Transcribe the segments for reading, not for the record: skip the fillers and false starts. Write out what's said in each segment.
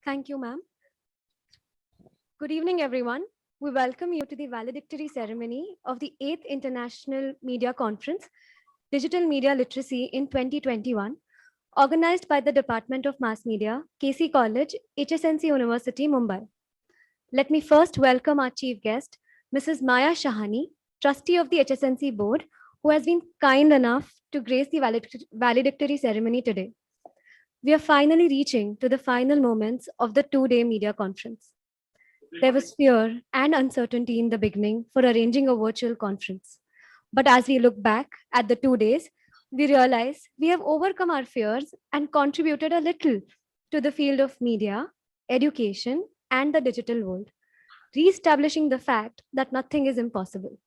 Thank you, ma'am. Good evening, everyone. We welcome you to the valedictory ceremony of the 8th International Media Conference, Digital Media Literacy in 2021, organized by the Department of Mass Media, KC College, HSNC University, Mumbai. Let me first welcome our chief guest, Mrs. Maya Shahani, trustee of the HSNC board, who has been kind enough to grace the valedictory ceremony today. We are finally reaching to the final moments of the two-day media conference. There was fear and uncertainty in the beginning for arranging a virtual conference. But as we look back at the 2 days, we realize we have overcome our fears and contributed a little to the field of media, education, and the digital world, re-establishing the fact that nothing is impossible.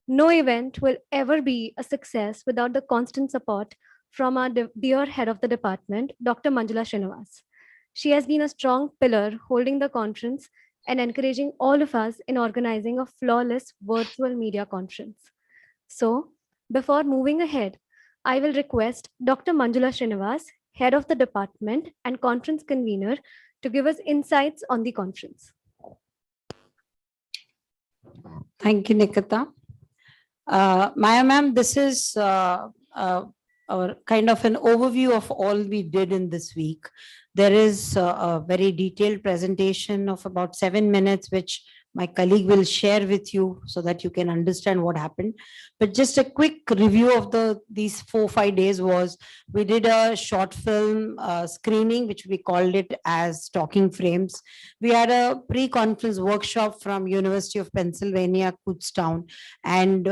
No event will ever be a success without the constant support from our dear head of the department, Dr. Manjula Srinivas. She has been a strong pillar holding the conference and encouraging all of us in organizing a flawless virtual media conference. So, before moving ahead, I will request Dr. Manjula Srinivas, head of the department and conference convener, to give us insights on the conference. Thank you, Nikita. Maya ma'am, this is our kind of an overview of all we did in this week. There is a very detailed presentation of about 7 minutes, which my colleague will share with you so that you can understand what happened. But just a quick review of these 4-5 days was we did a short film screening, which we called it as Talking Frames. We had a pre-conference workshop from University of Pennsylvania, Kutztown, and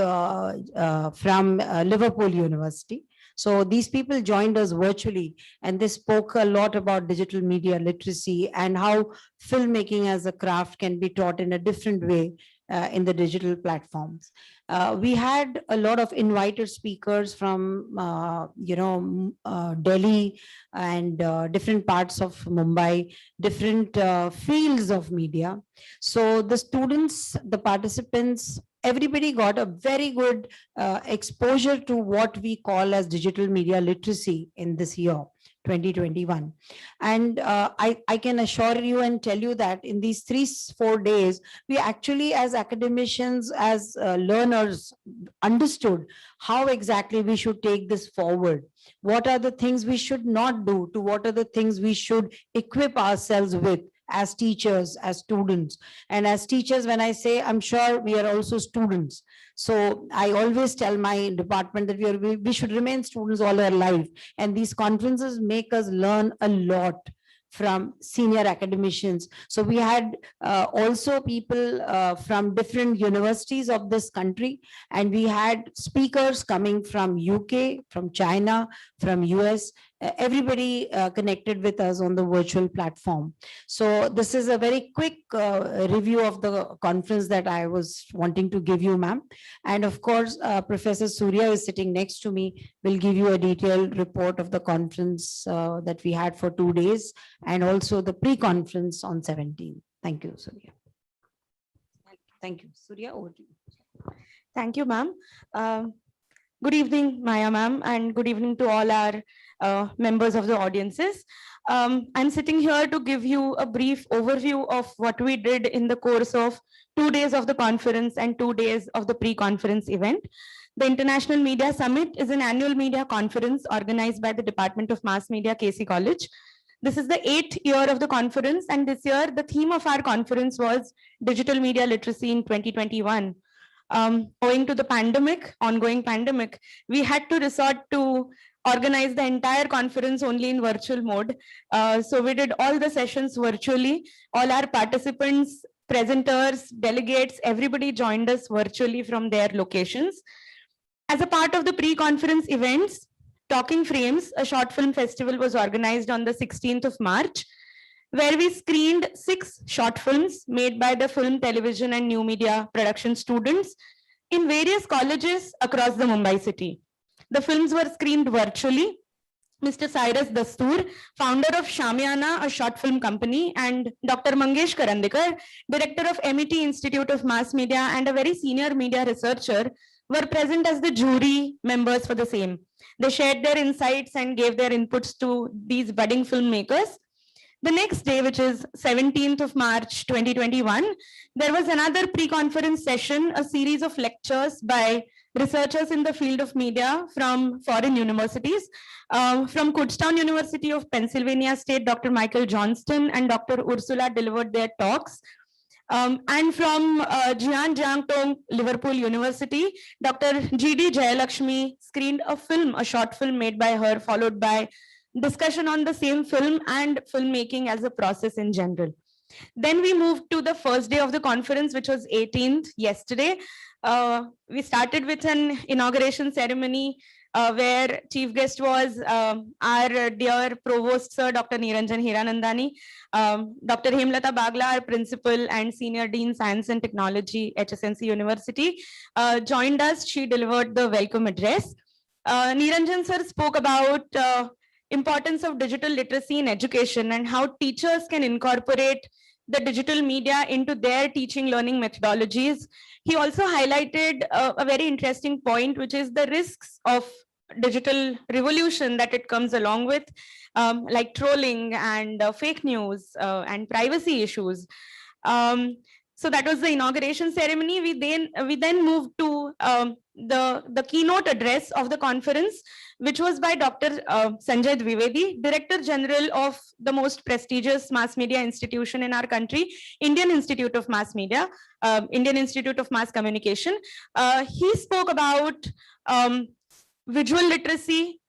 from Liverpool University. So these people joined us virtually, and they spoke a lot about digital media literacy and how filmmaking as a craft can be taught in a different way in the digital platforms. We had a lot of invited speakers from, Delhi and different parts of Mumbai, different fields of media. So the students, the participants, everybody got a very good exposure to what we call as digital media literacy in this year, 2021. And I can assure you and tell you that in these 3-4 days, we actually as academicians, as learners, understood how exactly we should take this forward. What are the things we should not do, to what are the things we should equip ourselves with as teachers, as students. And as teachers, when I say, I'm sure we are also students. So I always tell my department that we should remain students all our life. And these conferences make us learn a lot from senior academicians. So we had also people from different universities of this country, and we had speakers coming from UK, from China, from US, everybody connected with us on the virtual platform. So this is a very quick review of the conference that I was wanting to give you, ma'am. And of course, Professor Surya is sitting next to me, will give you a detailed report of the conference that we had for 2 days, and also the pre-conference on 17. Thank you, Surya. Thank you. Surya, over to you. Thank you, ma'am. Good evening, Maya ma'am, and good evening to all our members of the audiences. I'm sitting here to give you a brief overview of what we did in the course of 2 days of the conference and 2 days of the pre-conference event. The International Media Summit is an annual media conference organized by the Department of Mass Media, KC College. This is the 8th year of the conference, and this year the theme of our conference was Digital Media Literacy in 2021. Owing to the ongoing pandemic, we had to resort to organize the entire conference only in virtual mode. So we did all the sessions virtually. All our participants, presenters, delegates, everybody joined us virtually from their locations. As a part of the pre-conference events, Talking Frames, a short film festival, was organized on the 16th of March, where we screened 6 short films made by the film, television, and new media production students in various colleges across the Mumbai city. The films were screened virtually. Mr. Cyrus Dastoor, founder of Shamiana, a short film company, and Dr. Mangesh Karandikar, director of MET Institute of Mass Media and a very senior media researcher, were present as the jury members for the same. They shared their insights and gave their inputs to these budding filmmakers. The next day, which is 17th of March 2021, there was another pre-conference session, a series of lectures by researchers in the field of media from foreign universities. From Kutztown University of Pennsylvania State, Dr. Michael Johnston and Dr. Ursula delivered their talks. And from Jian Jiangtong Liverpool University, Dr. G.D. Jayalakshmi screened a film, a short film made by her, followed by discussion on the same film and filmmaking as a process in general. Then we moved to the first day of the conference, which was 18th, yesterday. We started with an inauguration ceremony where chief guest was our dear Provost Sir, Dr. Niranjan Hiranandani, Dr. Hemlata Bagla, our Principal and Senior Dean, Science and Technology, HSNC University, joined us. She delivered the welcome address. Niranjan Sir spoke about importance of digital literacy in education and how teachers can incorporate the digital media into their teaching learning methodologies. He also highlighted a very interesting point, which is the risks of digital revolution that it comes along with, like trolling and fake news and privacy issues. So that was the inauguration ceremony. We then moved to the keynote address of the conference, which was by Dr. Sanjay Dwivedi, Director General of the most prestigious mass media institution in our country, Indian Institute of Mass Media, Indian Institute of Mass Communication. He spoke about visual literacy,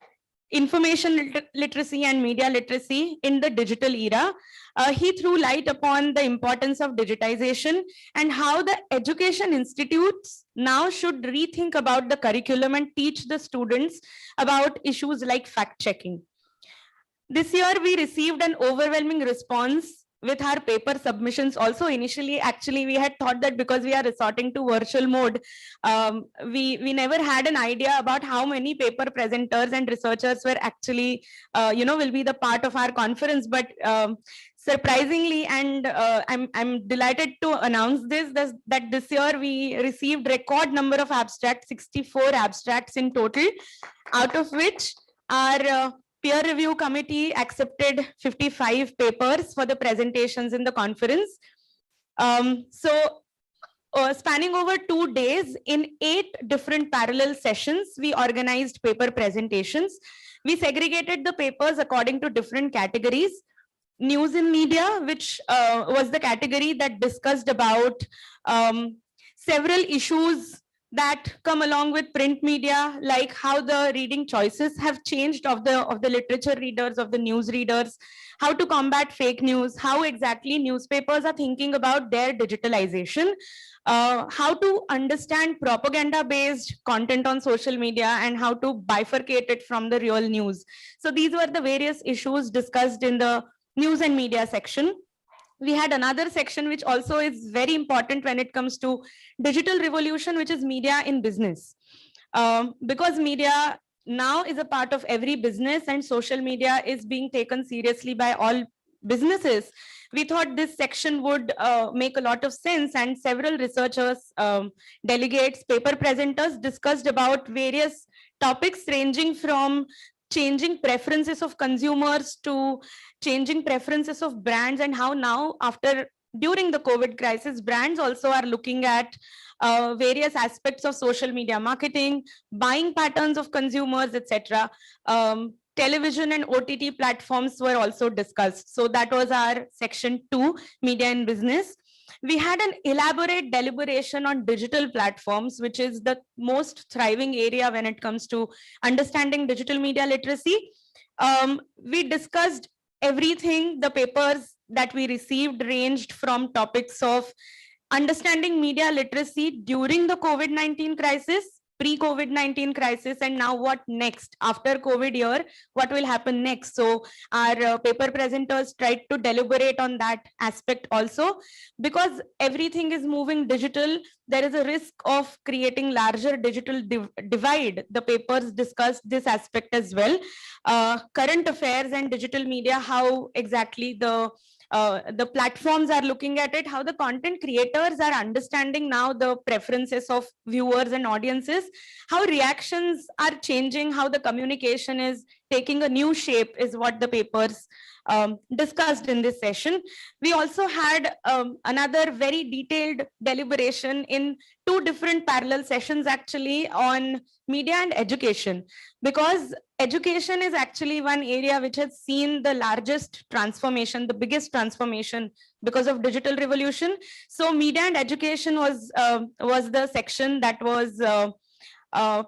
information literacy and media literacy in the digital era. He threw light upon the importance of digitization and how the education institutes now should rethink about the curriculum and teach the students about issues like fact checking. This year, we received an overwhelming response with our paper submissions. Also, initially, actually, we had thought that because we are resorting to virtual mode, we never had an idea about how many paper presenters and researchers were actually, will be the part of our conference. But surprisingly, and I'm delighted to announce that this year we received record number of abstracts, 64 abstracts in total, out of which our peer review committee accepted 55 papers for the presentations in the conference. Spanning over 2 days in 8 different parallel sessions, we organized paper presentations. We segregated the papers according to different categories. News in media, which was the category that discussed about several issues that come along with print media, like how the reading choices have changed of the literature readers, of the news readers, how to combat fake news, how exactly newspapers are thinking about their digitalization, how to understand propaganda-based content on social media and how to bifurcate it from the real news. So these were the various issues discussed in the news and media section. We had another section which also is very important when it comes to digital revolution, which is media in business. Because media now is a part of every business and social media is being taken seriously by all businesses, we thought this section would make a lot of sense, and several researchers, delegates, paper presenters discussed about various topics ranging from changing preferences of consumers to changing preferences of brands, and how now during the COVID crisis, brands also are looking at various aspects of social media marketing, buying patterns of consumers, etc. Television and OTT platforms were also discussed. So that was our section 2, media and business. We had an elaborate deliberation on digital platforms, which is the most thriving area when it comes to understanding digital media literacy. We discussed everything. The papers that we received ranged from topics of understanding media literacy during the COVID-19 crisis, pre-COVID-19 crisis, and now what next after COVID year, what will happen next. So our paper presenters tried to deliberate on that aspect also. Because everything is moving digital, there is a risk of creating larger digital divide. The papers discussed this aspect as well. Current affairs and digital media, how exactly the platforms are looking at it, how the content creators are understanding now the preferences of viewers and audiences, how reactions are changing, how the communication is taking a new shape is what the papers discussed in this session. We also had another very detailed deliberation in two different parallel sessions actually on media and education, because education is actually one area which has seen the largest transformation, the biggest transformation because of digital revolution. So media and education was the section that was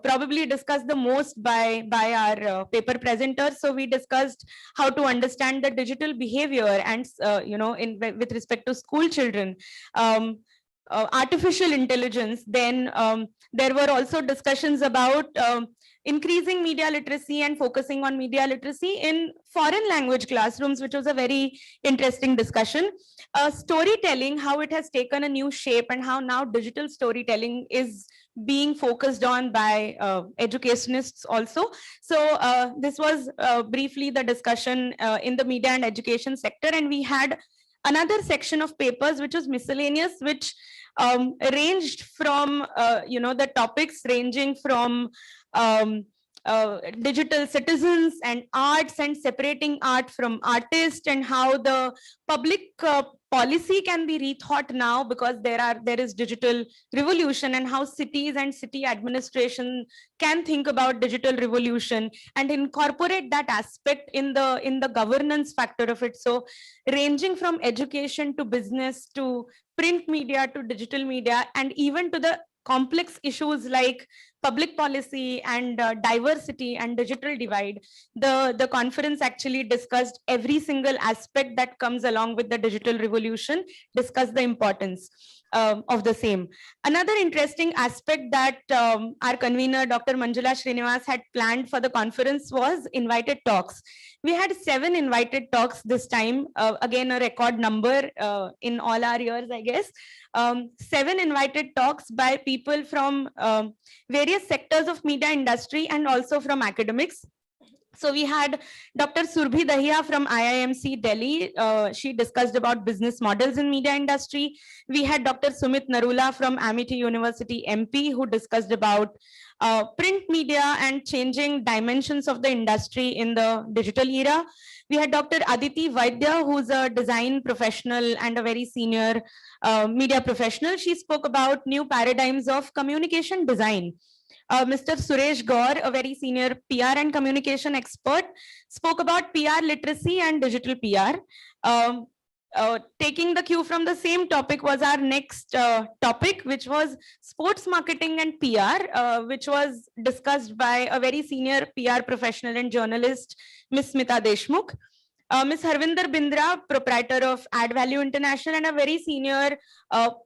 probably discussed the most by our paper presenters. So we discussed how to understand the digital behavior and with respect to school children, artificial intelligence. Then there were also discussions about increasing media literacy and focusing on media literacy in foreign language classrooms, which was a very interesting discussion. Storytelling, how it has taken a new shape and how now digital storytelling is being focused on by educationists also. So this was briefly the discussion in the media and education sector. And we had another section of papers which was miscellaneous, which ranged from the topics ranging from digital citizens and arts, and separating art from artists, and how the public policy can be rethought now because there is digital revolution, and how cities and city administration can think about digital revolution and incorporate that aspect in the governance factor of it. So ranging from education to business to print media to digital media, and even to the complex issues like public policy and diversity and digital divide. The conference actually discussed every single aspect that comes along with the digital revolution, discussed the importance of the same. Another interesting aspect that our convener, Dr. Manjula Srinivas, had planned for the conference was invited talks. We had 7 invited talks this time, again, a record number in all our years, I guess. 7 invited talks by people from various sectors of media industry and also from academics. So we had Dr. Surbhi Dahiya from IIMC Delhi. She discussed about business models in media industry. We had Dr. Sumit Narula from Amity University, MP, who discussed about print media and changing dimensions of the industry in the digital era. We had Dr. Aditi Vaidya, who's a design professional and a very senior media professional. She spoke about new paradigms of communication design. Mr. Suresh Gaur, a very senior PR and communication expert, spoke about PR literacy and digital PR. Taking the cue from the same topic was our next topic, which was sports marketing and PR, which was discussed by a very senior PR professional and journalist, Ms. Smita Deshmukh. Ms. Harvinder Bindra, proprietor of Add Value International and a very senior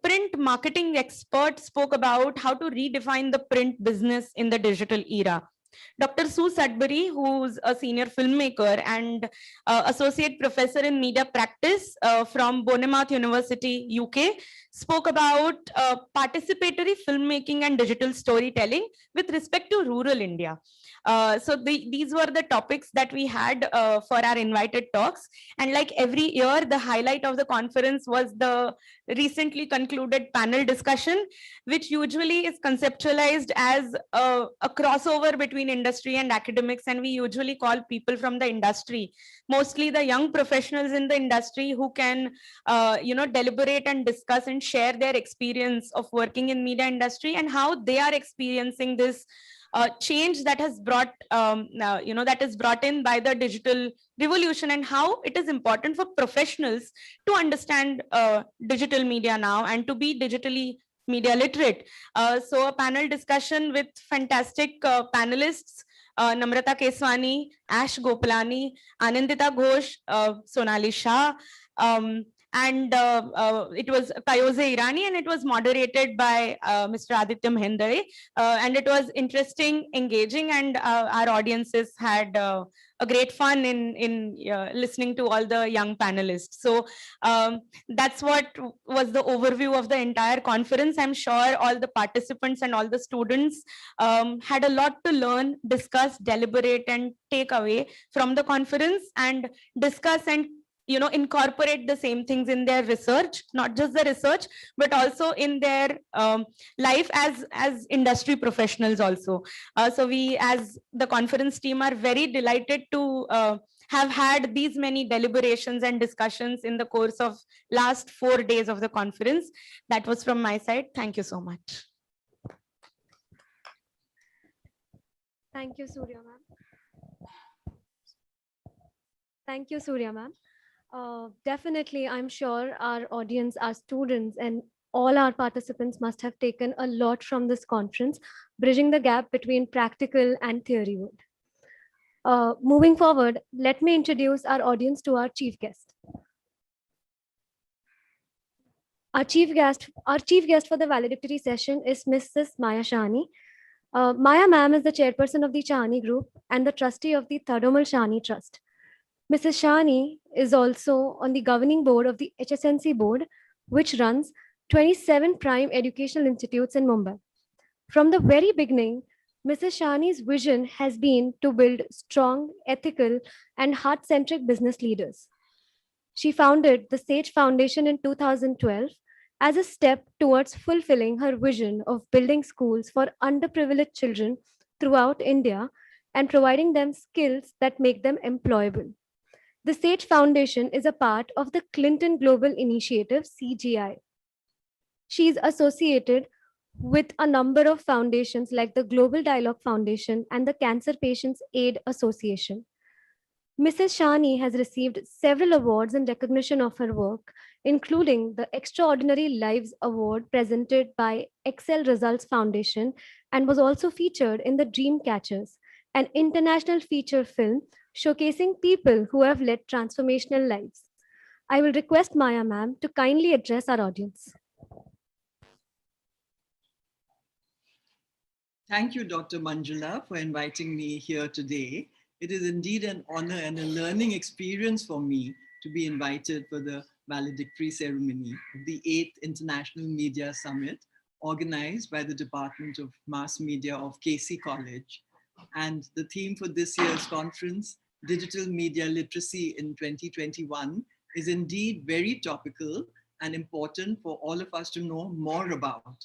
print marketing expert, spoke about how to redefine the print business in the digital era. Dr. Sue Sudbury, who's a senior filmmaker and associate professor in media practice from Bournemouth University, UK, spoke about participatory filmmaking and digital storytelling with respect to rural India. So these were the topics that we had for our invited talks. And like every year, the highlight of the conference was the recently concluded panel discussion, which usually is conceptualized as a crossover between industry and academics. And we usually call people from the industry, mostly the young professionals in the industry, who can deliberate and discuss and share their experience of working in media industry and how they are experiencing this change that has brought that is brought in by the digital revolution, and how it is important for professionals to understand digital media now and to be digitally media literate. So a panel discussion with fantastic panelists, Namrata Keswani, Ash Gopalani, Anandita Ghosh, Sonali Shah, and it was Kayoze Irani, and it was moderated by Mr. Aditya Mahendare. And it was interesting, engaging, and our audiences had a great fun in listening to all the young panelists. So that's what was the overview of the entire conference. I'm sure all the participants and all the students had a lot to learn, discuss, deliberate, and take away from the conference, and discuss and incorporate the same things in their research, not just the research, but also in their life as industry professionals also. So we, as the conference team, are very delighted to have had these many deliberations and discussions in the course of last 4 days of the conference. That was from my side. Thank you so much. Thank you, Surya ma'am. Thank you, Surya ma'am. Definitely, I'm sure our audience, our students, and all our participants must have taken a lot from this conference, bridging the gap between practical and theory world. Moving forward, let me introduce our audience to our chief guest. Our chief guest for the valedictory session is Mrs. Maya Shani. Maya ma'am is the chairperson of the Shani Group and the trustee of the Thadomal Shani Trust. Mrs. Shani is also on the governing board of the HSNC board, which runs 27 prime educational institutes in Mumbai. From the very beginning, Mrs. Shani's vision has been to build strong, ethical, and heart centric business leaders. She founded the SAGE Foundation in 2012 as a step towards fulfilling her vision of building schools for underprivileged children throughout India and providing them skills that make them employable. The SAGE Foundation is a part of the Clinton Global Initiative, CGI. She is associated with a number of foundations like the Global Dialogue Foundation and the Cancer Patients Aid Association. Mrs. Shani has received several awards in recognition of her work, including the Extraordinary Lives Award presented by Excel Results Foundation and was also featured in The Dream Catchers, an international feature film showcasing people who have led transformational lives. I will request Maya ma'am to kindly address our audience. Thank you, Dr. Manjula, for inviting me here today. It is indeed an honor and a learning experience for me to be invited for the valedictory ceremony of the 8th International Media Summit, organized by the Department of Mass Media of KC College. And the theme for this year's conference, Digital Media Literacy in 2021, is indeed very topical and important for all of us to know more about.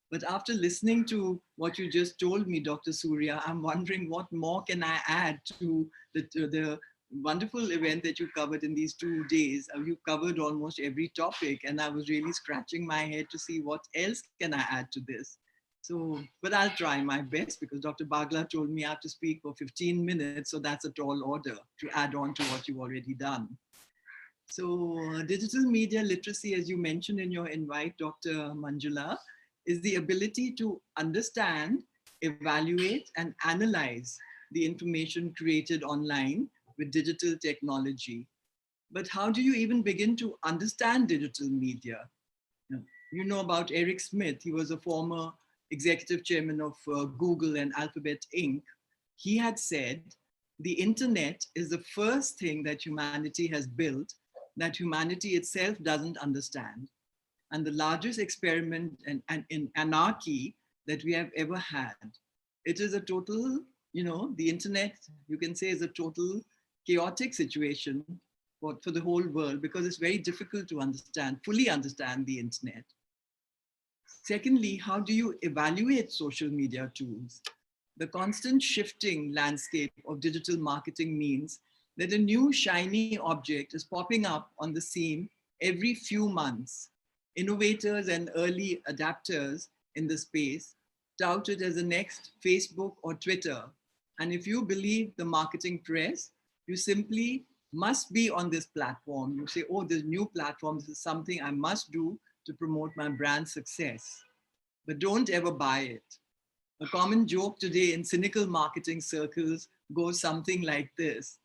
But after listening to what you just told me, Dr. Surya, I'm wondering what more can I add to the wonderful event that you covered in these 2 days. You covered almost every topic, and I was really scratching my head to see what else can I add to this. So, but I'll try my best because Dr. Bagla told me I have to speak for 15 minutes, so that's a tall order to add on to what you've already done. So, digital media literacy, as you mentioned in your invite, Dr. Manjula, is the ability to understand, evaluate, and analyze the information created online with digital technology. But how do you even begin to understand digital media? You know about Eric Smith. He was a former executive chairman of Google and Alphabet Inc. He had said, the internet is the first thing that humanity has built that humanity itself doesn't understand, and the largest experiment in anarchy that we have ever had. It is a total, the internet, you can say, is a total chaotic situation for the whole world because it's very difficult to fully understand the internet. Secondly, how do you evaluate social media tools? The constant shifting landscape of digital marketing means that a new shiny object is popping up on the scene every few months. Innovators and early adapters in the space tout it as the next Facebook or Twitter. And if you believe the marketing press, you simply must be on this platform. You say, oh, this new platform, this is something I must do to promote my brand success. But don't ever buy it. A common joke today in cynical marketing circles goes something like this.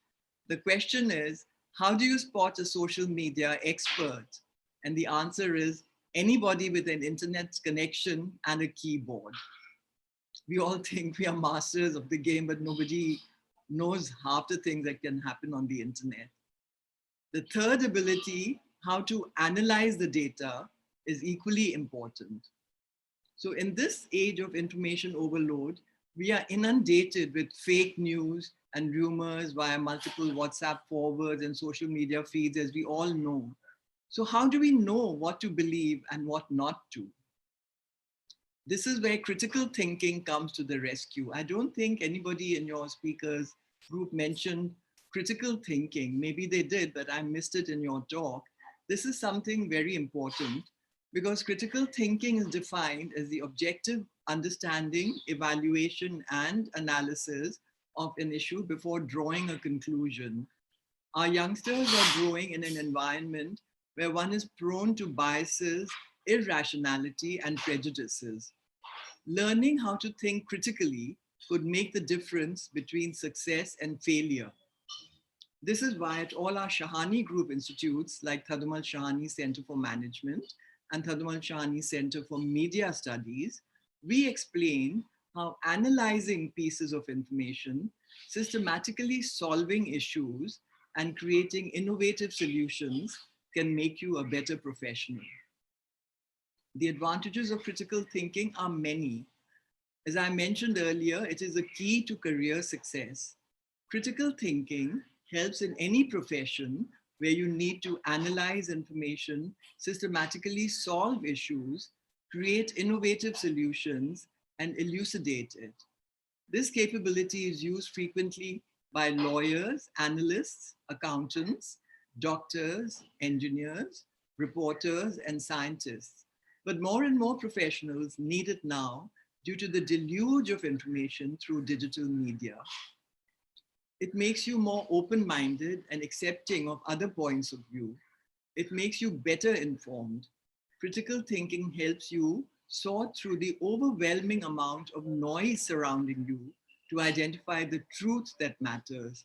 The question is, how do you spot a social media expert? And the answer is anybody with an internet connection and a keyboard. We all think we are masters of the game, but nobody knows half the things that can happen on the internet. The third ability, how to analyze the data, is equally important. So in this age of information overload, we are inundated with fake news and rumors via multiple WhatsApp forwards and social media feeds, as we all know. So how do we know what to believe and what not to? This is where critical thinking comes to the rescue. I don't think anybody in your speakers group mentioned critical thinking. Maybe they did, but I missed it in your talk. This is something very important because critical thinking is defined as the objective understanding, evaluation, and analysis of an issue before drawing a conclusion. Our youngsters are growing in an environment where one is prone to biases, irrationality, and prejudices. Learning how to think critically could make the difference between success and failure. This is why at all our Shahani Group institutes like Thadumal Shahani Center for Management and Thadumal Shahani Center for Media Studies, we explain how analyzing pieces of information, systematically solving issues, and creating innovative solutions can make you a better professional. The advantages of critical thinking are many. As I mentioned earlier, it is a key to career success. Critical thinking helps in any profession where you need to analyze information, systematically solve issues, create innovative solutions, and elucidate it. This capability is used frequently by lawyers, analysts, accountants, doctors, engineers, reporters, and scientists. But more and more professionals need it now due to the deluge of information through digital media. It makes you more open-minded and accepting of other points of view. It makes you better informed. Critical thinking helps you sort through the overwhelming amount of noise surrounding you to identify the truth that matters.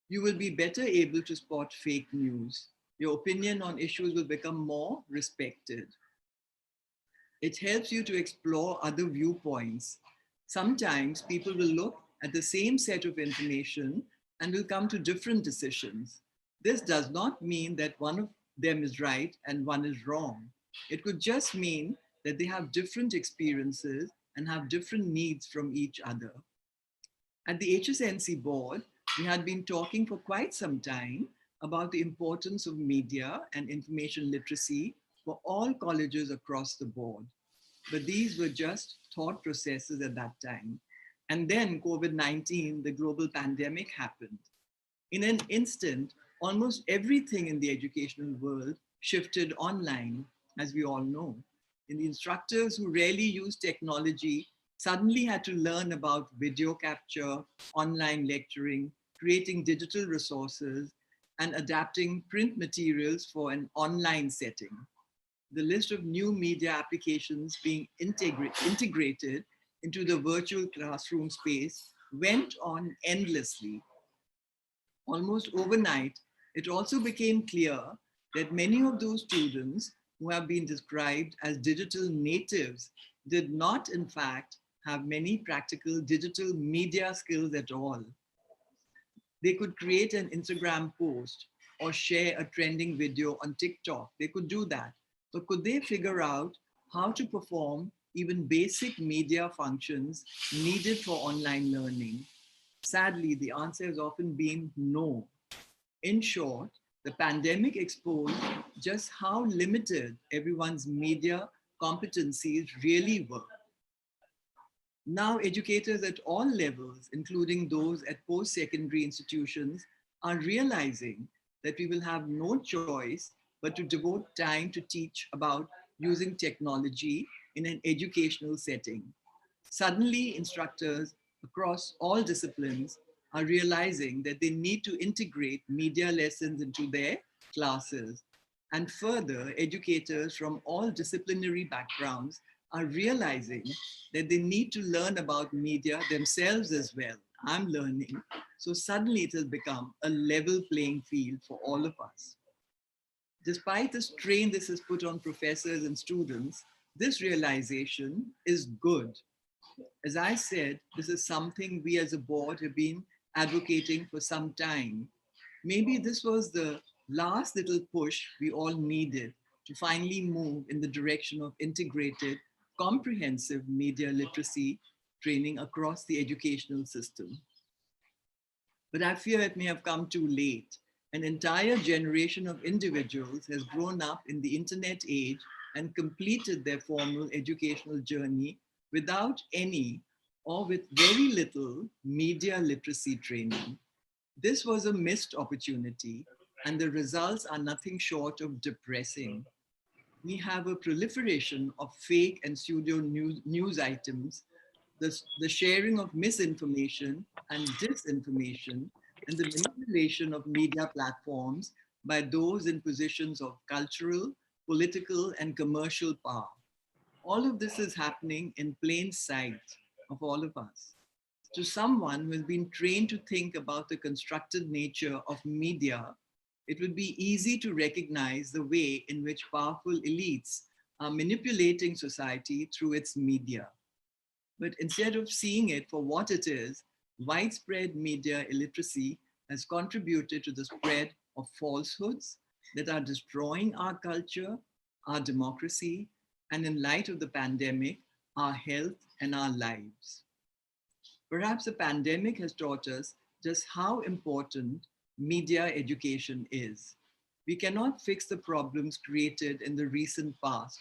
You will be better able to spot fake news. Your opinion on issues will become more respected. It helps you to explore other viewpoints. Sometimes people will look at the same set of information and will come to different decisions. This does not mean that one of them is right and one is wrong. It could just mean that they have different experiences and have different needs from each other. At the HSNC board, we had been talking for quite some time about the importance of media and information literacy for all colleges across the board. But these were just thought processes at that time. And then COVID-19, the global pandemic, happened. In an instant, almost everything in the educational world shifted online, as we all know. And the instructors who rarely use technology suddenly had to learn about video capture, online lecturing, creating digital resources, and adapting print materials for an online setting. The list of new media applications being integrated into the virtual classroom space went on endlessly. Almost overnight, it also became clear that many of those students who have been described as digital natives did not, in fact, have many practical digital media skills at all. They could create an Instagram post or share a trending video on TikTok. They could do that. But could they figure out how to perform even basic media functions needed for online learning? Sadly, the answer has often been no. In short, the pandemic exposed just how limited everyone's media competencies really were. Now, educators at all levels, including those at post-secondary institutions, are realizing that we will have no choice but to devote time to teach about using technology in an educational setting. Suddenly, instructors across all disciplines are realizing that they need to integrate media lessons into their classes. And further, educators from all disciplinary backgrounds are realizing that they need to learn about media themselves as well. I'm learning. So suddenly it has become a level playing field for all of us. Despite the strain this has put on professors and students, this realization is good. As I said, this is something we as a board have been advocating for some time. Maybe this was the last little push we all needed to finally move in the direction of integrated, comprehensive media literacy training across the educational system. But I fear it may have come too late. An entire generation of individuals has grown up in the internet age and completed their formal educational journey without any or with very little media literacy training. This was a missed opportunity, and the results are nothing short of depressing. We have a proliferation of fake and pseudo news items, the sharing of misinformation and disinformation, and the manipulation of media platforms by those in positions of cultural, political, and commercial power. All of this is happening in plain sight of all of us. To someone who has been trained to think about the constructed nature of media, it would be easy to recognize the way in which powerful elites are manipulating society through its media. But instead of seeing it for what it is, widespread media illiteracy has contributed to the spread of falsehoods that are destroying our culture, our democracy, and in light of the pandemic, our health and our lives. Perhaps the pandemic has taught us just how important media education is. We cannot fix the problems created in the recent past.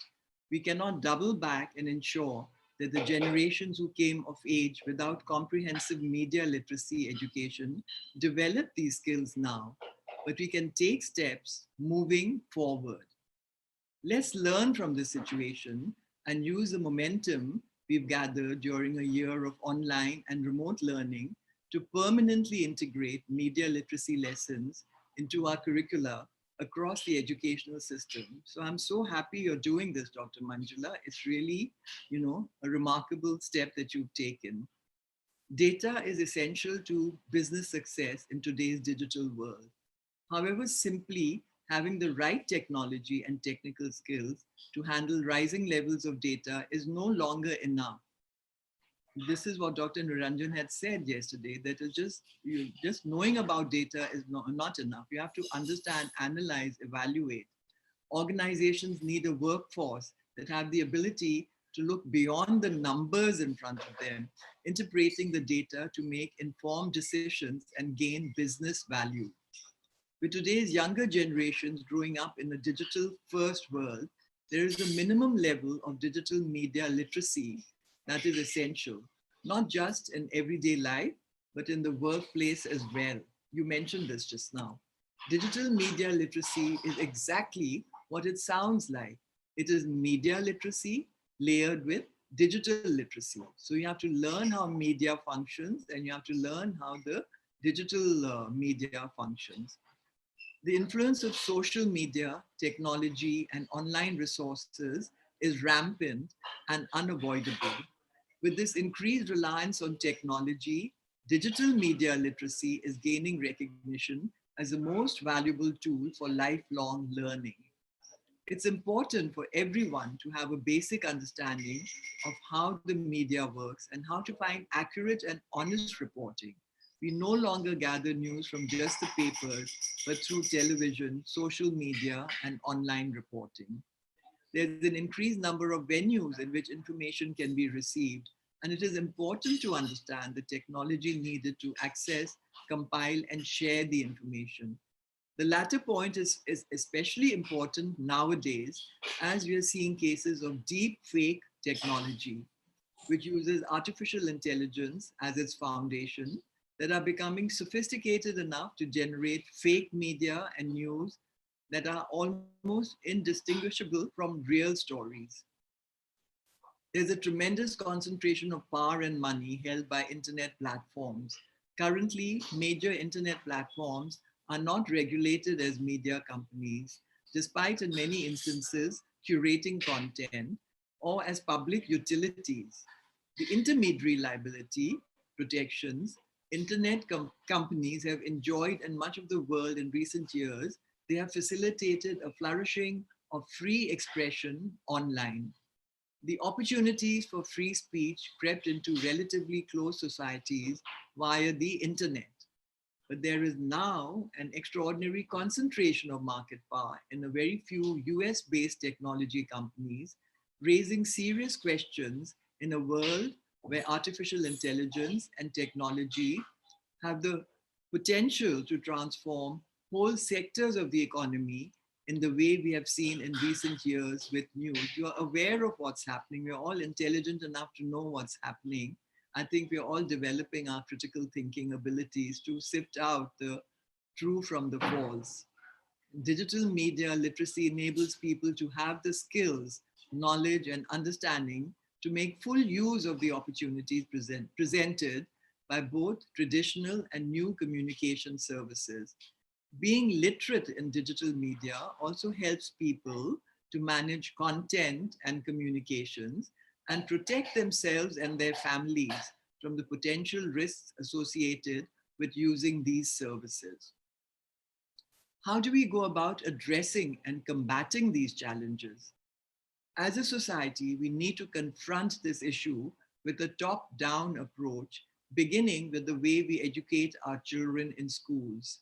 We cannot double back and ensure that the generations who came of age without comprehensive media literacy education develop these skills now, but we can take steps moving forward. Let's learn from this situation and use the momentum we've gathered during a year of online and remote learning to permanently integrate media literacy lessons into our curricula across the educational system. So I'm so happy you're doing this, Dr. Manjula. It's really, a remarkable step that you've taken. Data is essential to business success in today's digital world. However, simply having the right technology and technical skills to handle rising levels of data is no longer enough. This is what Dr. Niranjan had said yesterday, that is just knowing about data is not enough. You have to understand, analyze, evaluate. Organizations need a workforce that have the ability to look beyond the numbers in front of them, interpreting the data to make informed decisions and gain business value. With today's younger generations growing up in a digital first world, there is a minimum level of digital media literacy that is essential, not just in everyday life, but in the workplace as well. You mentioned this just now. Digital media literacy is exactly what it sounds like. It is media literacy layered with digital literacy. So you have to learn how media functions and you have to learn how the digital media functions. The influence of social media, technology, and online resources is rampant and unavoidable. With this increased reliance on technology, digital media literacy is gaining recognition as the most valuable tool for lifelong learning. It's important for everyone to have a basic understanding of how the media works and how to find accurate and honest reporting. We no longer gather news from just the papers, but through television, social media, and online reporting. There's an increased number of venues in which information can be received, and it is important to understand the technology needed to access, compile, and share the information. The latter point is especially important nowadays as we are seeing cases of deep fake technology, which uses artificial intelligence as its foundation, that are becoming sophisticated enough to generate fake media and news that are almost indistinguishable from real stories. There's a tremendous concentration of power and money held by internet platforms. Currently, major internet platforms are not regulated as media companies, despite in many instances curating content, or as public utilities. The intermediary liability protections companies have enjoyed in much of the world in recent years, they have facilitated a flourishing of free expression online. The opportunities for free speech crept into relatively closed societies via the internet. But there is now an extraordinary concentration of market power in a very few US based technology companies, raising serious questions in a world where artificial intelligence and technology have the potential to transform whole sectors of the economy in the way we have seen in recent years with news. You're aware of what's happening. We're all intelligent enough to know what's happening. I think we're all developing our critical thinking abilities to sift out the true from the false. Digital media literacy enables people to have the skills, knowledge, and understanding to make full use of the opportunities presented by both traditional and new communication services. Being literate in digital media also helps people to manage content and communications and protect themselves and their families from the potential risks associated with using these services. How do we go about addressing and combating these challenges? As a society, we need to confront this issue with a top down approach, beginning with the way we educate our children in schools.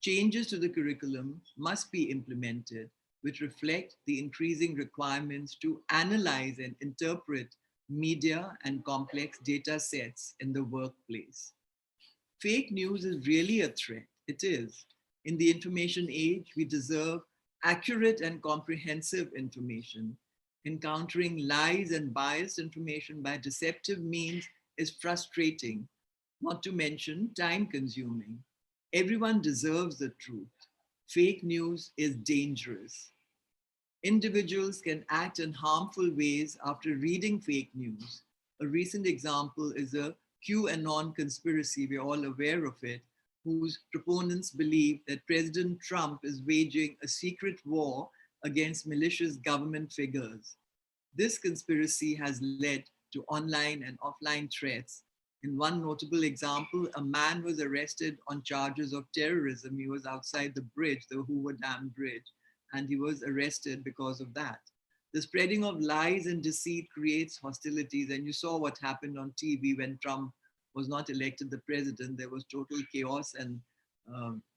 Changes to the curriculum must be implemented, which reflect the increasing requirements to analyze and interpret media and complex data sets in the workplace. Fake news is really a threat. It is. In the information age, we deserve accurate and comprehensive information. Encountering lies and biased information by deceptive means is frustrating, not to mention time consuming. Everyone deserves the truth. Fake news is dangerous. Individuals can act in harmful ways after reading fake news. A recent example is a QAnon conspiracy, we're all aware of it, whose proponents believe that President Trump is waging a secret war against malicious government figures. This conspiracy has led to online and offline threats. In one notable example, a man was arrested on charges of terrorism. He was outside the bridge, the Hoover Dam Bridge, and he was arrested because of that. The spreading of lies and deceit creates hostilities, and you saw what happened on TV when Trump was not elected the president. There was total chaos and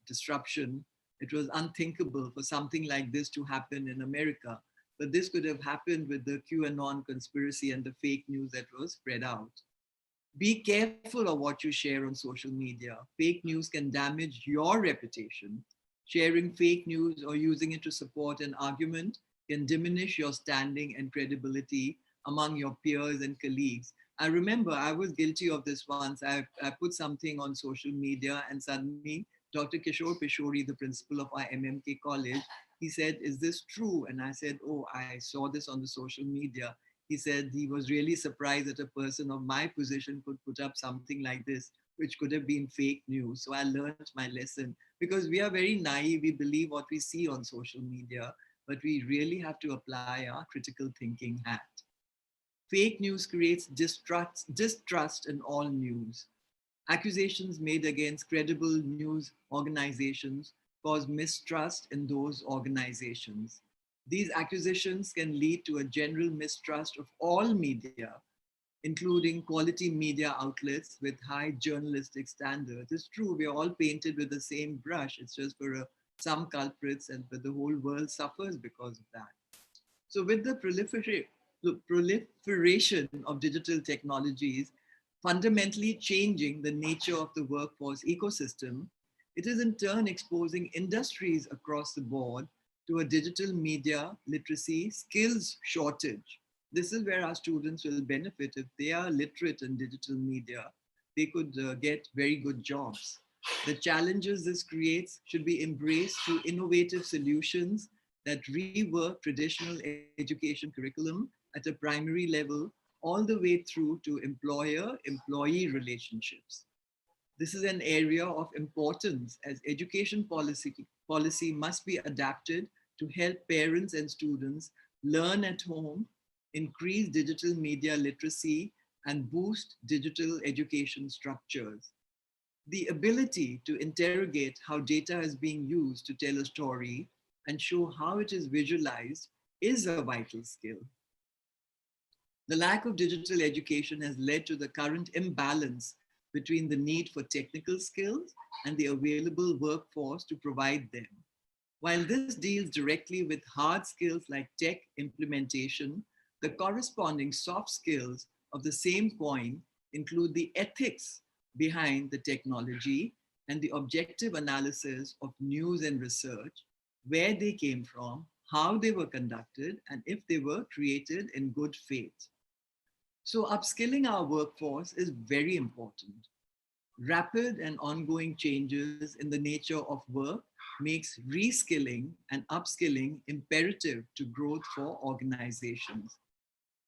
disruption. It was unthinkable for something like this to happen in America. But this could have happened with the QAnon conspiracy and the fake news that was spread out. Be careful of what you share on social media. Fake news can damage your reputation. Sharing fake news or using it to support an argument can diminish your standing and credibility among your peers and colleagues. I remember I was guilty of this once. I put something on social media and suddenly Dr. Kishore Pishori, the principal of our MMK college, he said, "Is this true?" And I said, "Oh, I saw this on the social media." He said he was really surprised that a person of my position could put up something like this, which could have been fake news. So I learned my lesson because we are very naive. We believe what we see on social media, but we really have to apply our critical thinking hat. Fake news creates distrust in all news. Accusations made against credible news organizations cause mistrust in those organizations. These accusations can lead to a general mistrust of all media, including quality media outlets with high journalistic standards. It's true, we're all painted with the same brush. It's just for some culprits, but the whole world suffers because of that. So with the proliferation of digital technologies fundamentally changing the nature of the workforce ecosystem, it is in turn exposing industries across the board to a digital media literacy skills shortage. This is where our students will benefit. If they are literate in digital media, they could get very good jobs. The challenges this creates should be embraced through innovative solutions that rework traditional education curriculum at a primary level all the way through to employer-employee relationships. This is an area of importance as education policy must be adapted to help parents and students learn at home, increase digital media literacy, and boost digital education structures. The ability to interrogate how data is being used to tell a story and show how it is visualized is a vital skill. The lack of digital education has led to the current imbalance between the need for technical skills and the available workforce to provide them. While this deals directly with hard skills like tech implementation, the corresponding soft skills of the same coin include the ethics behind the technology and the objective analysis of news and research, where they came from, how they were conducted, and if they were created in good faith. So upskilling our workforce is very important. Rapid and ongoing changes in the nature of work makes reskilling and upskilling imperative to growth for organizations.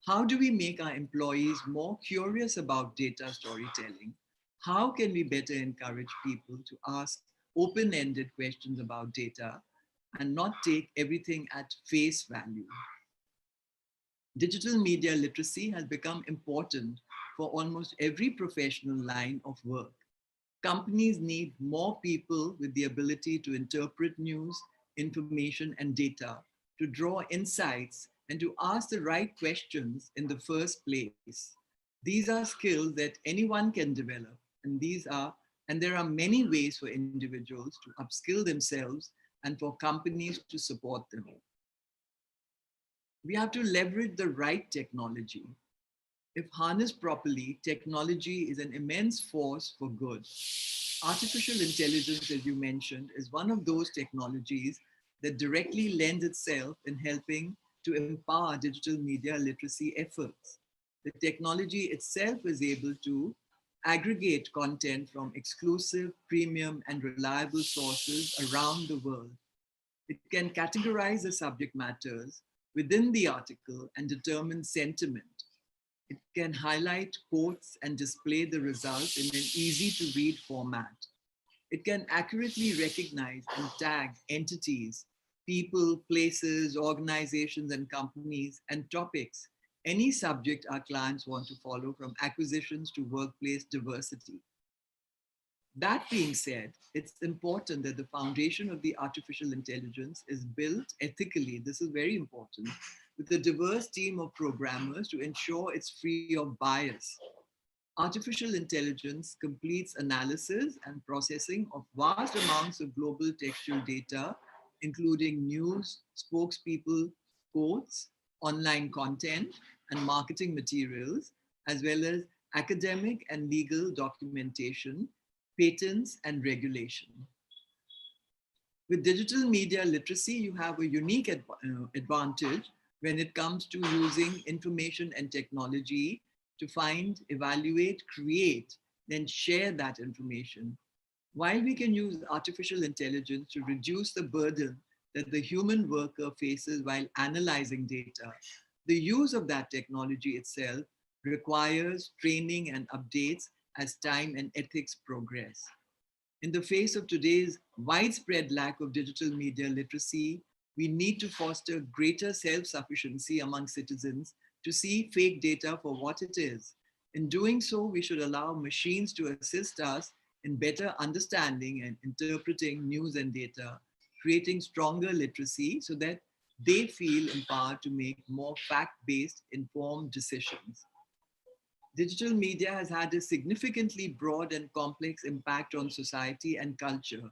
How do we make our employees more curious about data storytelling? How can we better encourage people to ask open-ended questions about data and not take everything at face value? Digital media literacy has become important for almost every professional line of work. Companies need more people with the ability to interpret news, information, and data, to draw insights, and to ask the right questions in the first place. These are skills that anyone can develop, and there are many ways for individuals to upskill themselves and for companies to support them. We have to leverage the right technology. If harnessed properly, technology is an immense force for good. Artificial intelligence, as you mentioned, is one of those technologies that directly lends itself in helping to empower digital media literacy efforts. The technology itself is able to aggregate content from exclusive, premium, and reliable sources around the world. It can categorize the subject matters within the article and determine sentiment. It can highlight quotes and display the results in an easy to read format. It can accurately recognize and tag entities, people, places, organizations, and companies, and topics, any subject our clients want to follow, from acquisitions to workplace diversity. That being said, it's important that the foundation of the artificial intelligence is built ethically. This is very important, with a diverse team of programmers to ensure it's free of bias. Artificial intelligence completes analysis and processing of vast amounts of global textual data, including news, spokespeople, quotes, online content, and marketing materials, as well as academic and legal documentation, patents, and regulation. With digital media literacy, you have a unique advantage when it comes to using information and technology to find, evaluate, create, then share that information. While we can use artificial intelligence to reduce the burden that the human worker faces while analyzing data, the use of that technology itself requires training and updates as time and ethics progress. In the face of today's widespread lack of digital media literacy, we need to foster greater self-sufficiency among citizens to see fake data for what it is. In doing so, we should allow machines to assist us in better understanding and interpreting news and data, creating stronger literacy so that they feel empowered to make more fact-based, informed decisions. Digital media has had a significantly broad and complex impact on society and culture.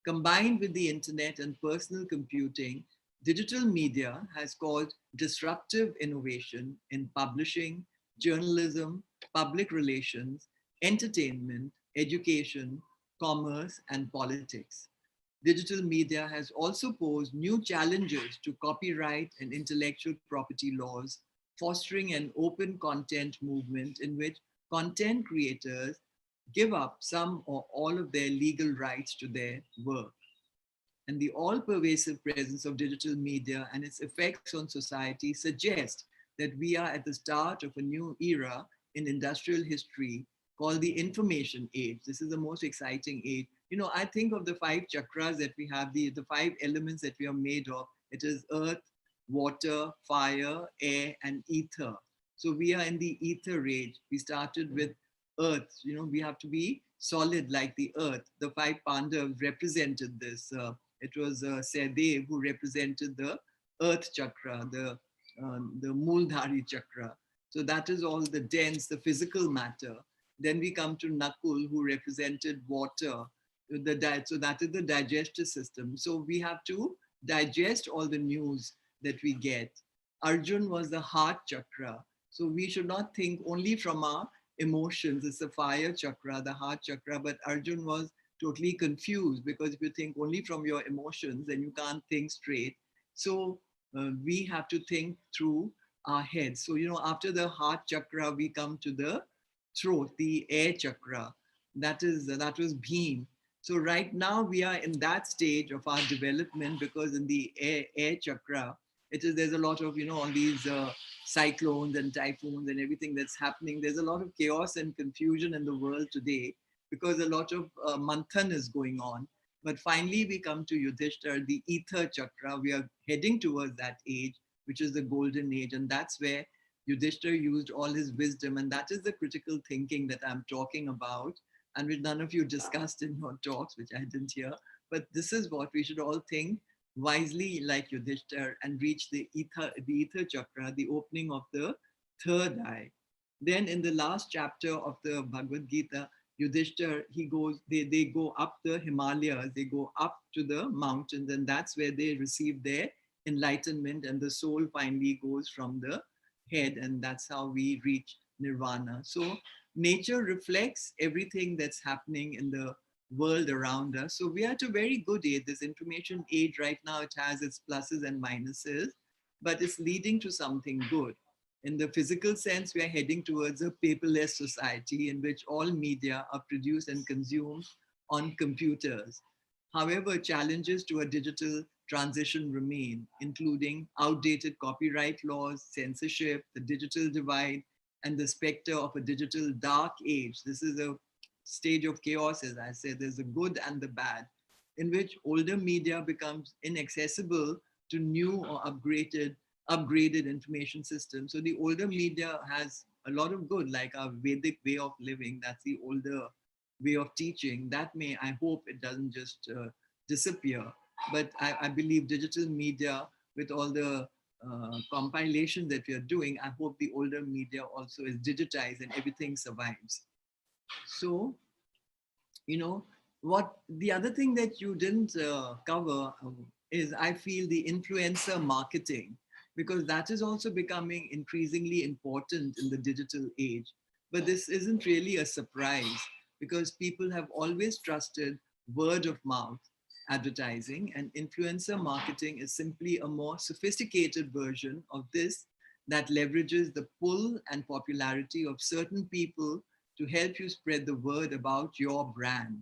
Combined with the internet and personal computing, digital media has caused disruptive innovation in publishing, journalism, public relations, entertainment, education, commerce, and politics. Digital media has also posed new challenges to copyright and intellectual property laws, fostering an open content movement in which content creators give up some or all of their legal rights to their work. And the all-pervasive presence of digital media and its effects on society suggest that we are at the start of a new era in industrial history called the information age. This is the most exciting age. You know, I think of the five chakras that we have, the five elements that we are made of. It is earth, water, fire, air, and ether. So we are in the ether age. We started with earth. You know, we have to be solid like the earth. The five Pandavas represented this. It was Sehdev who represented the earth chakra, the Mooldhari chakra. So that is all the dense, the physical matter. Then we come to Nakul, who represented water. So that is the digestive system. So we have to digest all the news that we get. Arjun was the heart chakra. So we should not think only from our emotions. It's the fire chakra, the heart chakra, but Arjun was totally confused, because if you think only from your emotions, then you can't think straight. So we have to think through our head. So, after the heart chakra, we come to the throat, the air chakra. That was Bhim. So right now we are in that stage of our development, because in the air chakra, there's a lot of, all these cyclones and typhoons and everything that's happening. There's a lot of chaos and confusion in the world today, because a lot of manthan is going on. But finally we come to Yudhishthira, the ether chakra. We are heading towards that age, which is the golden age. And that's where Yudhishthira used all his wisdom. And that is the critical thinking that I'm talking about, and which none of you discussed in your talks, which I didn't hear. But this is what we should all think wisely, like Yudhishthira, and reach the ether chakra, the opening of the third eye. Then in the last chapter of the Bhagavad Gita, Yudhishthira, they go up the Himalayas, they go up to the mountains, and that's where they receive their enlightenment, and the soul finally goes from the head, and that's how we reach nirvana. So nature reflects everything that's happening in the world around us. So we are at a very good age. This information age right now, it has its pluses and minuses, but it's leading to something good. In the physical sense, we are heading towards a paperless society in which all media are produced and consumed on computers. However, challenges to a digital transition remain, including outdated copyright laws, censorship, the digital divide, and the specter of a digital dark age. This is a stage of chaos, as I said. There's the good and the bad, in which older media becomes inaccessible to new or upgraded information systems. So the older media has a lot of good, like our Vedic way of living. That's the older way of teaching. That I hope it doesn't just disappear. But I believe digital media, with all the compilation that we are doing, I hope the older media also is digitized and everything survives. So, what the other thing that you didn't cover is, I feel, the influencer marketing, because that is also becoming increasingly important in the digital age. But this isn't really a surprise, because people have always trusted word of mouth advertising, and influencer marketing is simply a more sophisticated version of this, that leverages the pull and popularity of certain people to help you spread the word about your brand.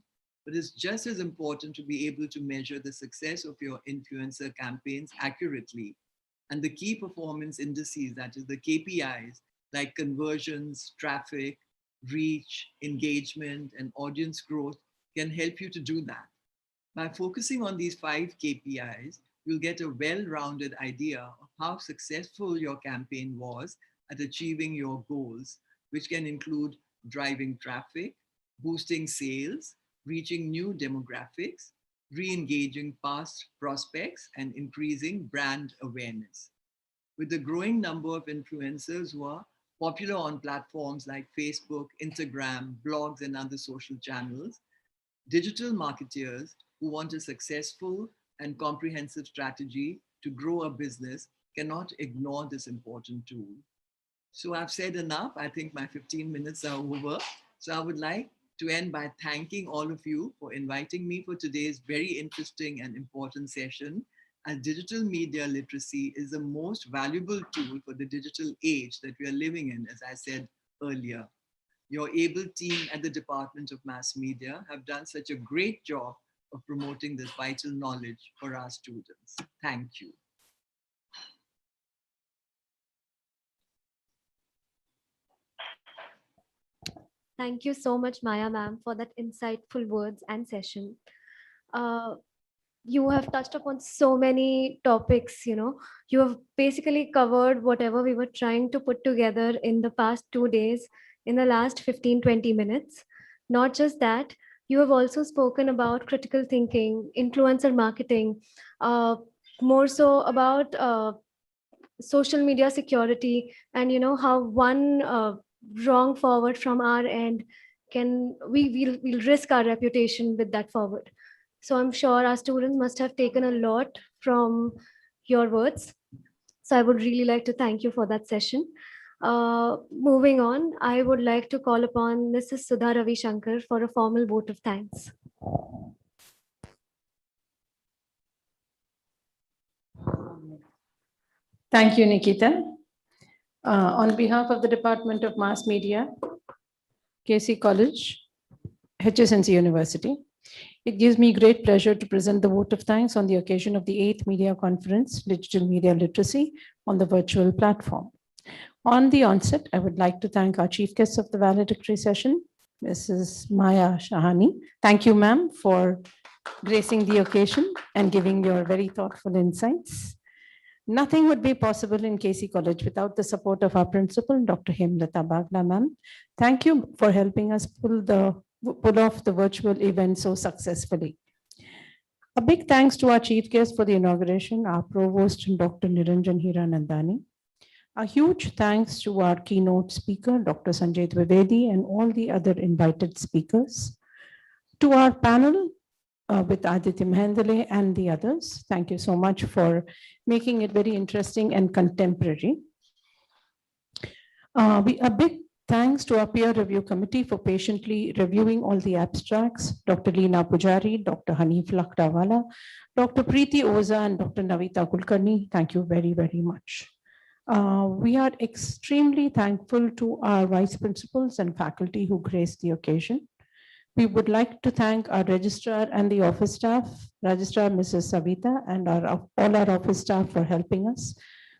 But it's just as important to be able to measure the success of your influencer campaigns accurately. And the key performance indices, that is the KPIs, like conversions, traffic, reach, engagement, and audience growth, can help you to do that. By focusing on these 5 KPIs, you'll get a well-rounded idea of how successful your campaign was at achieving your goals, which can include driving traffic, boosting sales, reaching new demographics, re-engaging past prospects, and increasing brand awareness. With the growing number of influencers who are popular on platforms like Facebook, Instagram, blogs, and other social channels, digital marketeers who want a successful and comprehensive strategy to grow a business cannot ignore this important tool. So I've said enough. I think my 15 minutes are over. So I would like to end by thanking all of you for inviting me for today's very interesting and important session, as digital media literacy is the most valuable tool for the digital age that we are living in, as I said earlier. Your able team at the Department of Mass Media have done such a great job of promoting this vital knowledge for our students. Thank you. Thank you so much, Maya ma'am, for that insightful words and session. Uh, you have touched upon so many topics. You have basically covered whatever we were trying to put together in the past 2 days, in the last 15-20 minutes. Not just that, you have also spoken about critical thinking, influencer marketing, more so about social media security, and how one wrong forward from our end can we'll risk our reputation with that forward. So I'm sure our students must have taken a lot from your words. So I would really like to thank you for that session. Moving on, I would like to call upon Mrs. Sudha Ravi Shankar for a formal vote of thanks. Thank you, Nikita. On behalf of the Department of Mass Media, KC College, HSNC University, it gives me great pleasure to present the vote of thanks on the occasion of the 8th Media Conference, Digital Media Literacy, on the virtual platform. On the onset, I would like to thank our chief guests of the valedictory session, Mrs. Maya Shahani. Thank you, ma'am, for gracing the occasion and giving your very thoughtful insights. Nothing would be possible in KC College without the support of our principal, Dr. Hemlata Bagla, ma'am. Thank you for helping us pull off the virtual event so successfully. A big thanks to our chief guest for the inauguration, our provost, Dr. Niranjan Hiranandani. A huge thanks to our keynote speaker, Dr. Sanjay Dwivedi, and all the other invited speakers. To our panel, with Aditya Mahendale and the others. Thank you so much for making it very interesting and contemporary. A big thanks to our peer review committee for patiently reviewing all the abstracts, Dr. Leena Pujari, Dr. Hanif Lakdawala, Dr. Preeti Oza, and Dr. Navita Kulkarni. Thank you very, very much. We are extremely thankful to our vice principals and faculty who graced the occasion. We would like to thank our registrar and the office staff, Registrar Mrs. Savita, and all our office staff for helping us.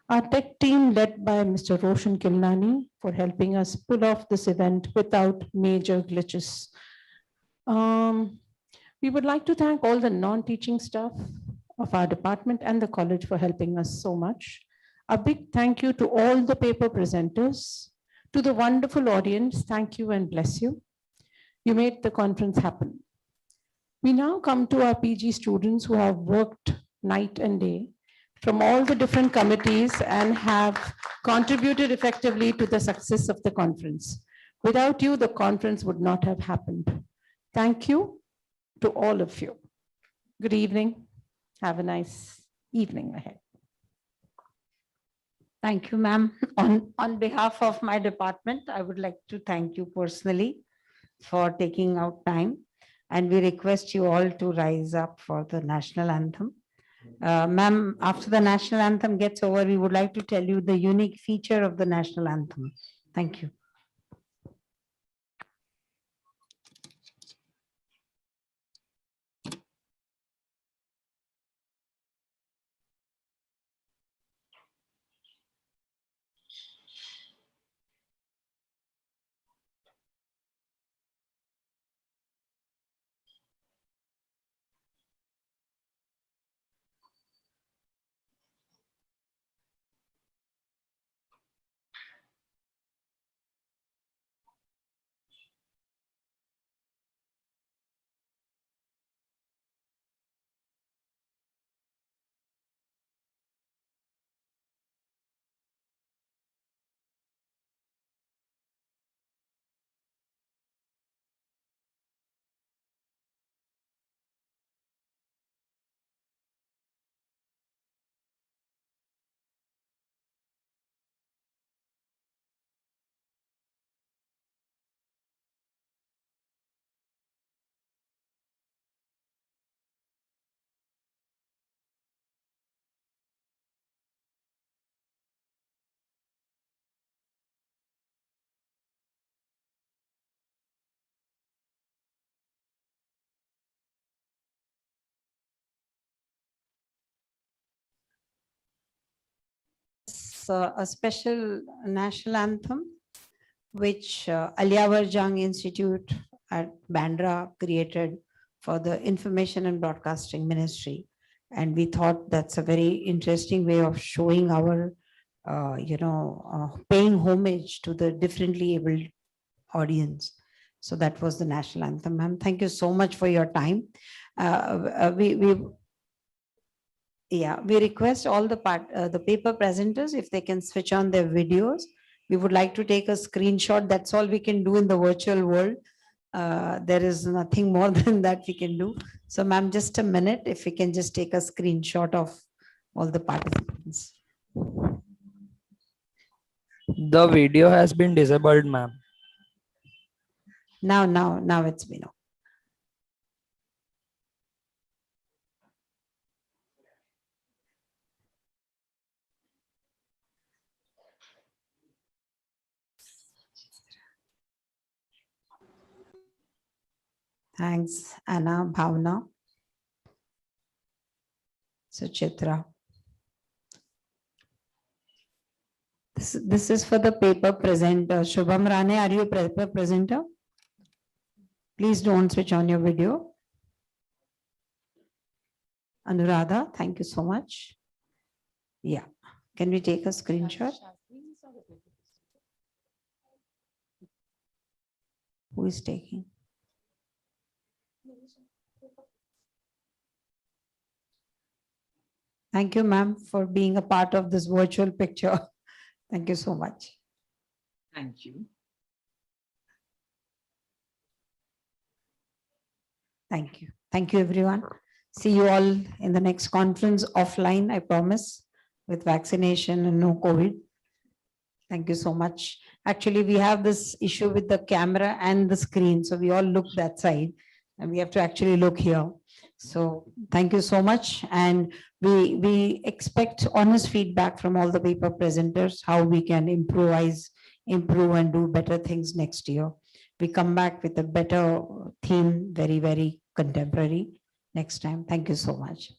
Our tech team led by Mr. Roshan Kilnani for helping us pull off this event without major glitches. We would like to thank all the non-teaching staff of our department and the college for helping us so much. A big thank you to all the paper presenters, to the wonderful audience. Thank you and bless you. You made the conference happen. We now come to our PG students who have worked night and day from all the different committees and have contributed effectively to the success of the conference. Without you, the conference would not have happened. Thank you to all of you. Good evening. Have a nice evening ahead. Thank you, ma'am. On behalf of my department, I would like to thank you personally for taking out time. And we request you all to rise up for the national anthem. Ma'am, after the national anthem gets over, we would like to tell you the unique feature of the national anthem. Thank you. A special national anthem, which Aliyavar Jung Institute at Bandra created for the Information and Broadcasting Ministry. And we thought that's a very interesting way of showing our, paying homage to the differently abled audience. So that was the national anthem, ma'am. Thank you so much for your time. We request all the paper presenters, if they can switch on their videos. We would like to take a screenshot. That's all we can do in the virtual world. There is nothing more than that we can do. So ma'am, just a minute, if we can just take a screenshot of all the participants. The video has been disabled, ma'am. Now it's been. Thanks, Anna, Bhavna, Suchitra. This is for the paper presenter. Shubham Rane, are you a paper presenter? Please don't switch on your video. Anuradha, thank you so much. Yeah, can we take a screenshot? Who is taking? Thank you, ma'am, for being a part of this virtual picture. Thank you so much. Thank you. Thank you. Thank you, everyone. See you all in the next conference offline, I promise, with vaccination and no COVID. Thank you so much. Actually, we have this issue with the camera and the screen, so we all look that side and we have to actually look here. So thank you so much. And we expect honest feedback from all the paper presenters, how we can improve and do better things next year. We come back with a better theme, very, very contemporary next time. Thank you so much.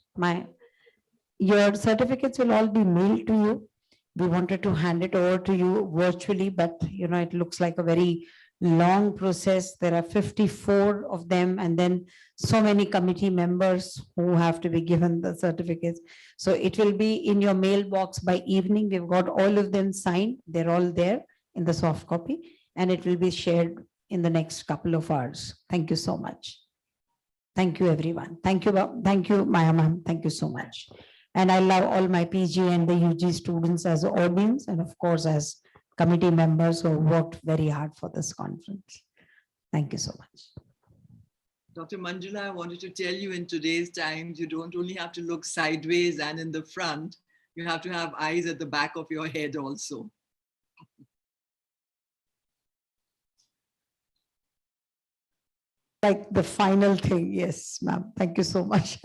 Your certificates will all be mailed to you. We wanted to hand it over to you virtually, but it looks like a very long process. There are 54 of them, and then so many committee members who have to be given the certificates. So it will be in your mailbox by evening. We've got all of them signed. They're all there in the soft copy, and it will be shared in the next couple of hours. Thank you so much. Thank you, everyone. Thank you, Maya ma'am. Thank you so much. And I love all my PG and the UG students as audience, and of course, as committee members who have worked very hard for this conference. Thank you so much. Dr. Manjula, I wanted to tell you, in today's times, you don't only have to look sideways and in the front, you have to have eyes at the back of your head also. Like the final thing, yes, ma'am. Thank you so much.